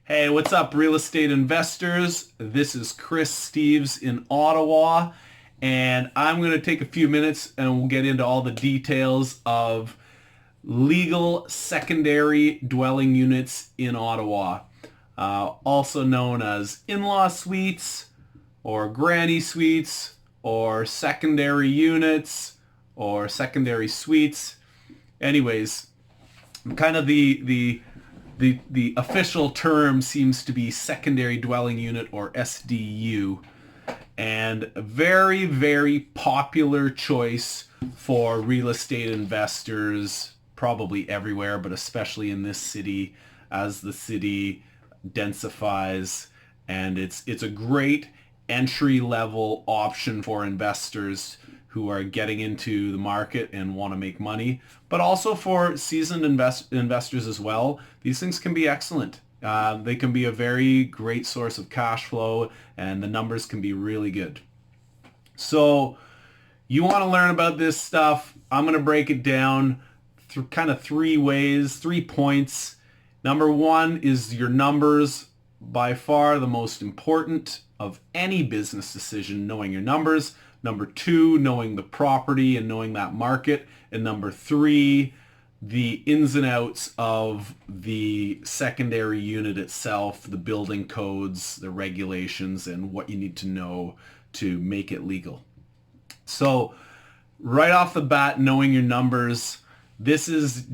Hey, what's up, real estate investors? This is Chris Steeves in Ottawa, and I'm going to take a few minutes and we'll get into all the details of legal secondary dwelling units in Ottawa, also known as in-law suites or granny suites or secondary units or secondary suites. Anyways, kind of the official term seems to be secondary dwelling unit or SDU, and a very, very popular choice for real estate investors probably everywhere, but especially in this city as the city densifies. And it's a great entry level option for investors who are getting into the market and want to make money, but also for seasoned investors as well. These things can be excellent. They can be a very great source of cash flow, and the numbers can be really good. So you want to learn about this stuff. I'm going to break it down through kind of three ways, 3 points. Number one is your numbers. By far the most important of any business decision, knowing your numbers. Number two, knowing the property and knowing that market. And number three, the ins and outs of the secondary unit itself, the building codes, the regulations, and what you need to know to make it legal. So right off the bat, knowing your numbers, this is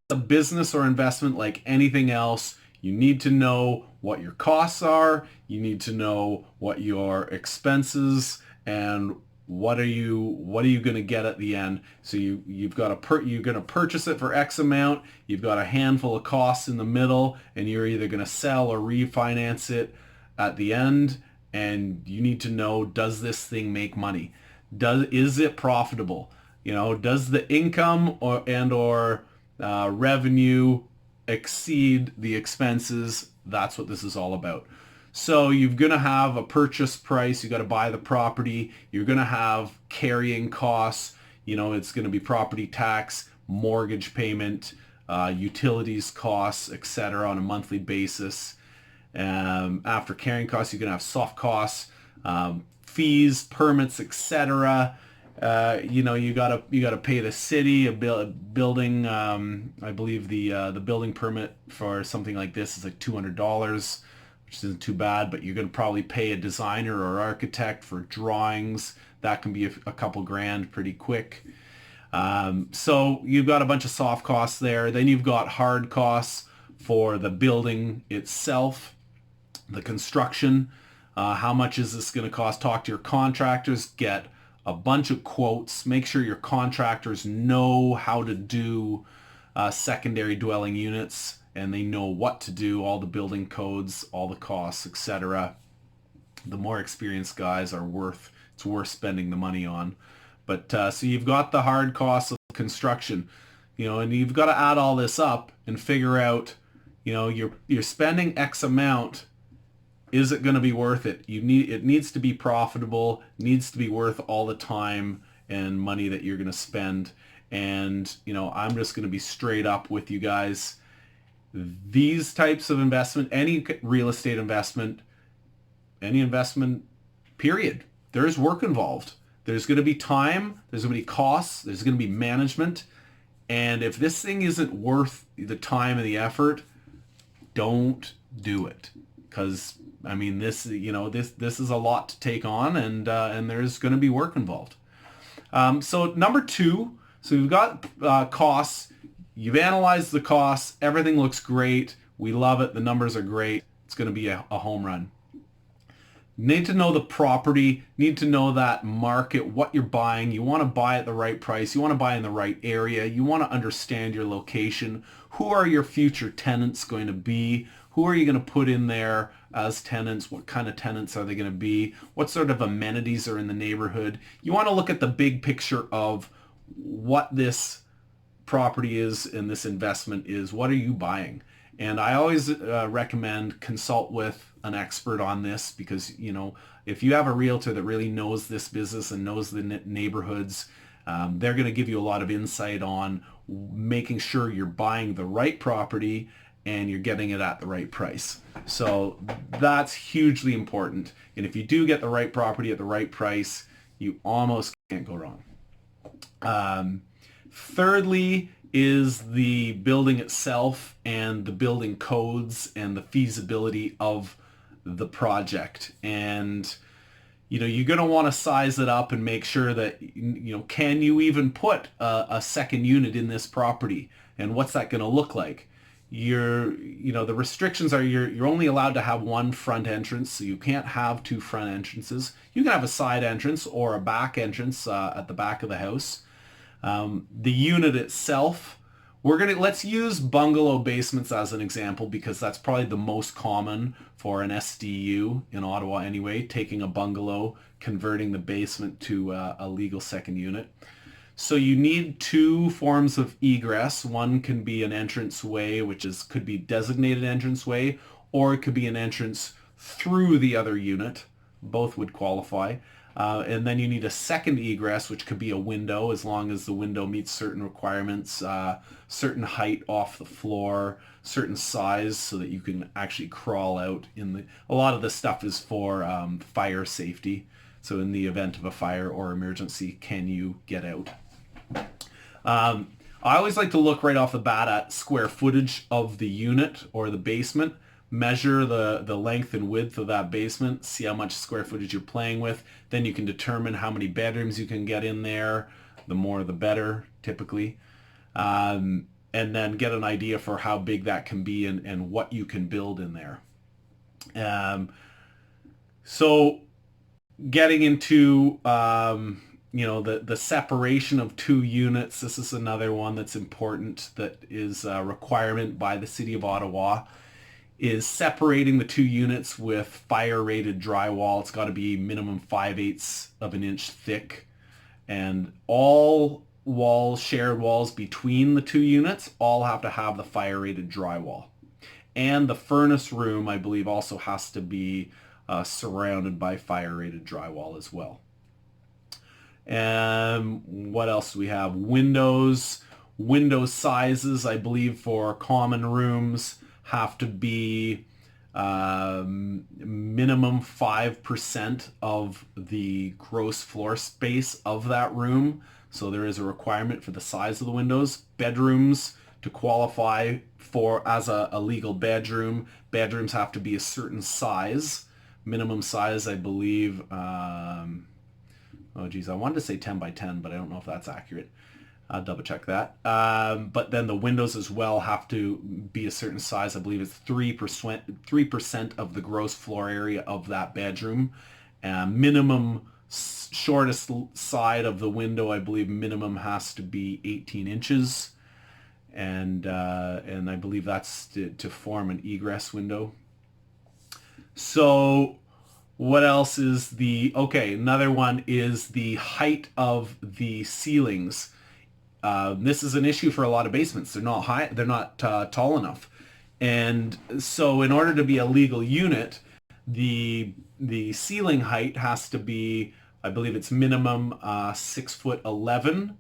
a business or investment like anything else. You need to know what your costs are. You need to know what your expenses and what are you going to get at the end. So you've got you're going to purchase it for X amount. You've got a handful of costs in the middle, and you're either going to sell or refinance it at the end. And you need to know, does this thing make money? Is it profitable? Does the income or revenue exceed the expenses? That's what this is all about. So you're going to have a purchase price. You got to buy the property. You're going to have carrying costs. It's going to be property tax, mortgage payment, utilities costs, etc. on a monthly basis. After carrying costs, you're going to have soft costs, fees, permits, etc. You gotta pay the city a building. I believe the building permit for something like this is like $200, which isn't too bad. But you're gonna probably pay a designer or architect for drawings. That can be a couple grand pretty quick. So you've got a bunch of soft costs there. Then you've got hard costs for the building itself, the construction. How much is this going to cost? Talk to your contractors. Get a bunch of quotes. Make sure your contractors know how to do secondary dwelling units, and they know what to do, all the building codes, all the costs, etc. The more experienced guys it's worth spending the money on. But so you've got the hard costs of construction, and you've got to add all this up and figure out, you're spending X amount. Is it going to be worth it? It needs to be profitable, needs to be worth all the time and money that you're going to spend. And, I'm just going to be straight up with you guys. These types of investment, any real estate investment, any investment, period, there's work involved. There's going to be time, there's going to be costs, there's going to be management. And if this thing isn't worth the time and the effort, don't do it. Because this is a lot to take on, and there's going to be work involved. So number two, so we've got costs. You've analyzed the costs. Everything looks great. We love it. The numbers are great. It's going to be a home run. Need to know the property. Need to know that market, what you're buying. You want to buy at the right price. You want to buy in the right area. You want to understand your location. Who are your future tenants going to be? Who are you going to put in there as tenants? What kind of tenants are they going to be? What sort of amenities are in the neighborhood? You want to look at the big picture of what this property is and this investment is. What are you buying? And I always recommend consult with an expert on this, because, if you have a realtor that really knows this business and knows the neighborhoods, they're going to give you a lot of insight on making sure you're buying the right property and you're getting it at the right price. So that's hugely important. And if you do get the right property at the right price, you almost can't go wrong. Um, Thirdly is the building itself and the building codes and the feasibility of the project. And you're going to want to size it up and make sure that, can you even put a second unit in this property? And what's that going to look like? The restrictions are you're only allowed to have one front entrance, so you can't have two front entrances. You can have a side entrance or a back entrance at the back of the house. The unit itself, let's use bungalow basements as an example because that's probably the most common for an SDU in Ottawa anyway, taking a bungalow, converting the basement to a legal second unit. So you need two forms of egress. One can be an entranceway, could be designated entranceway, or it could be an entrance through the other unit. Both would qualify. And then you need a second egress, which could be a window, as long as the window meets certain requirements, certain height off the floor, certain size, so that you can actually crawl out. A lot of this stuff is for fire safety. So in the event of a fire or emergency, can you get out? I always like to look right off the bat at square footage of the unit or the basement, measure the length and width of that basement, see how much square footage you're playing with. Then you can determine how many bedrooms you can get in there. The more the better, typically. And then get an idea for how big that can be and what you can build in there. So getting into the separation of two units. This is another one that's important, that is a requirement by the City of Ottawa, is separating the two units with fire-rated drywall. It's got to be minimum 5/8 of an inch thick. And all shared walls between the two units, all have to have the fire-rated drywall. And the furnace room, I believe, also has to be surrounded by fire-rated drywall as well. And what else do we have? Windows sizes, I believe, for common rooms have to be minimum 5% of the gross floor space of that room. So there is a requirement for the size of the windows. Bedrooms, to qualify for as a legal bedroom, bedrooms have to be a certain size. Minimum size, I believe, oh geez, I wanted to say 10 by 10, but I don't know if that's accurate. I'll double check that. But then the windows as well have to be a certain size. I believe it's 3% of the gross floor area of that bedroom. Minimum shortest side of the window, I believe minimum has to be 18 inches. And I believe that's to form an egress window. So what else is another one is the height of the ceilings. This is an issue for a lot of basements. They're not high, they're not tall enough. And so in order to be a legal unit, the ceiling height has to be, I believe it's minimum 6'11",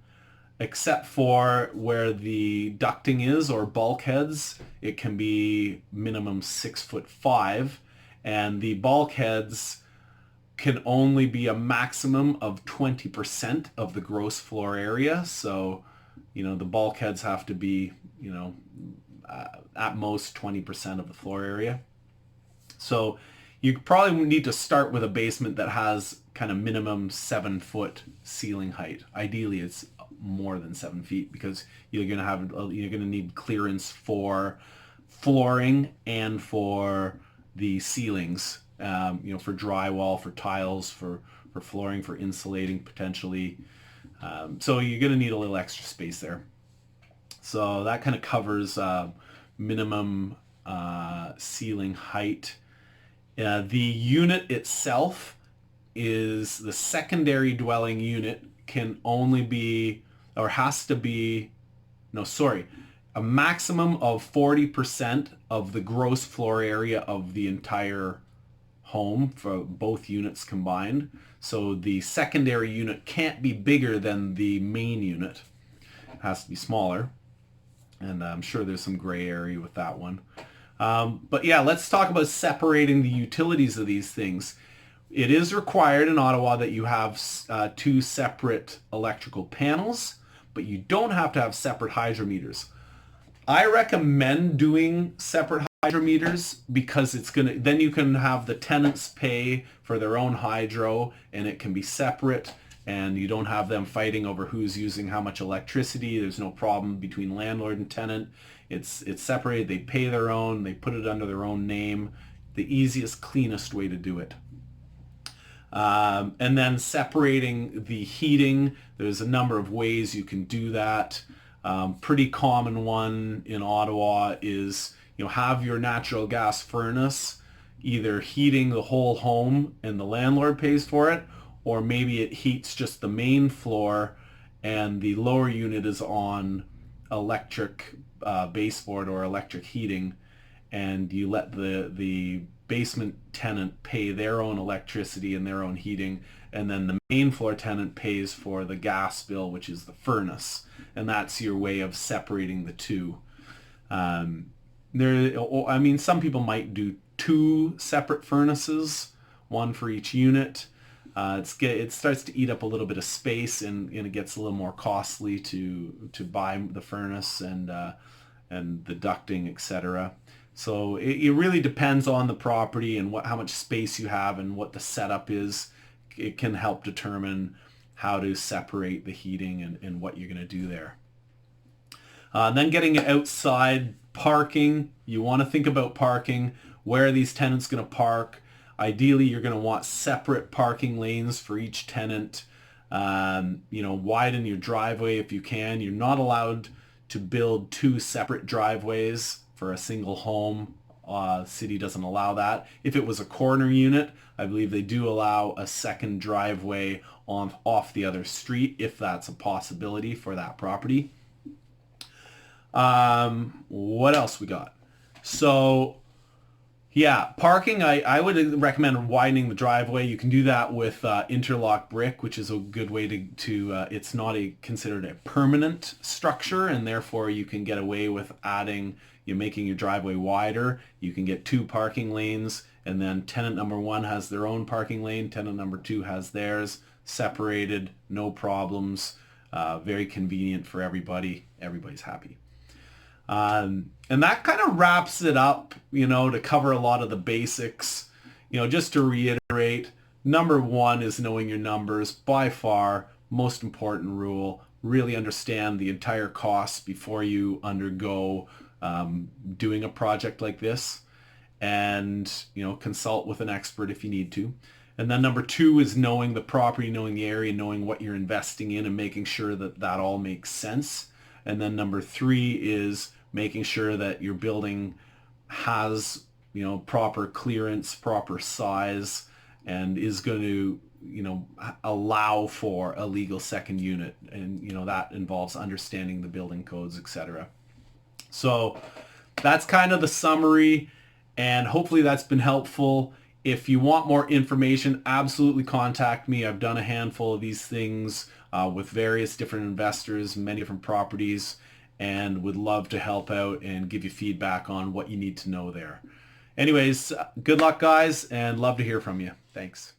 except for where the ducting is or bulkheads, it can be minimum 6'5", and the bulkheads can only be a maximum of 20% of the gross floor area. So, the bulkheads have to be, at most 20% of the floor area. So you probably need to start with a basement that has kind of minimum 7-foot ceiling height. Ideally, it's more than 7 feet because you're going to need clearance for flooring and for the ceilings. For drywall, for tiles, for flooring, for insulating potentially. So you're going to need a little extra space there. So that kind of covers minimum ceiling height. The unit itself is the secondary dwelling unit can only be, or has to be, a maximum of 40% of the gross floor area of the entire home for both units combined. So the secondary unit can't be bigger than the main unit. It has to be smaller. And I'm sure there's some gray area with that one. But yeah, let's talk about separating the utilities of these things. It is required in Ottawa that you have two separate electrical panels, but you don't have to have separate hydrometers. I recommend doing separate hydrometers because then you can have the tenants pay for their own hydro and it can be separate and you don't have them fighting over who's using how much electricity. There's no problem between landlord and tenant. It's separated. They pay their own. They put it under their own name. The easiest, cleanest way to do it. And then separating the heating. There's a number of ways you can do that. Pretty common one in Ottawa is, have your natural gas furnace either heating the whole home and the landlord pays for it, or maybe it heats just the main floor and the lower unit is on electric baseboard or electric heating, and you let the basement tenant pay their own electricity and their own heating, and then the main floor tenant pays for the gas bill, which is the furnace, and that's your way of separating the two. Some people might do two separate furnaces, one for each unit. It starts to eat up a little bit of space, and it gets a little more costly to buy the furnace and the ducting, etc. So it really depends on the property and how much space you have and what the setup is. It can help determine how to separate the heating and what you're going to do there. Then getting outside parking, you want to think about parking. Where are these tenants going to park? Ideally, you're going to want separate parking lanes for each tenant. Widen your driveway if you can. You're not allowed to build two separate driveways for a single home. City doesn't allow that. If it was a corner unit, I believe they do allow a second driveway off the other street if that's a possibility for that property. What else we got? So yeah, parking, I would recommend widening the driveway. You can do that with interlock brick, which is a good way to it's not considered a permanent structure, and therefore you can get away with making your driveway wider. You can get two parking lanes, and then tenant number one has their own parking lane, tenant number two has theirs, separated, no problems, very convenient for everybody. Everybody's happy. And that kind of wraps it up, to cover a lot of the basics. Just to reiterate, number one is knowing your numbers. By far, most important rule. Really understand the entire cost before you undergo doing a project like this. And, consult with an expert if you need to. And then number two is knowing the property, knowing the area, knowing what you're investing in and making sure that all makes sense. And then number three is making sure that your building has, proper clearance, proper size, and is going to, allow for a legal second unit. And, that involves understanding the building codes, etc. So that's kind of the summary, and hopefully that's been helpful. If you want more information, absolutely contact me. I've done a handful of these things with various different investors, many different properties, and would love to help out and give you feedback on what you need to know there. Anyways, good luck, guys, and love to hear from you. Thanks.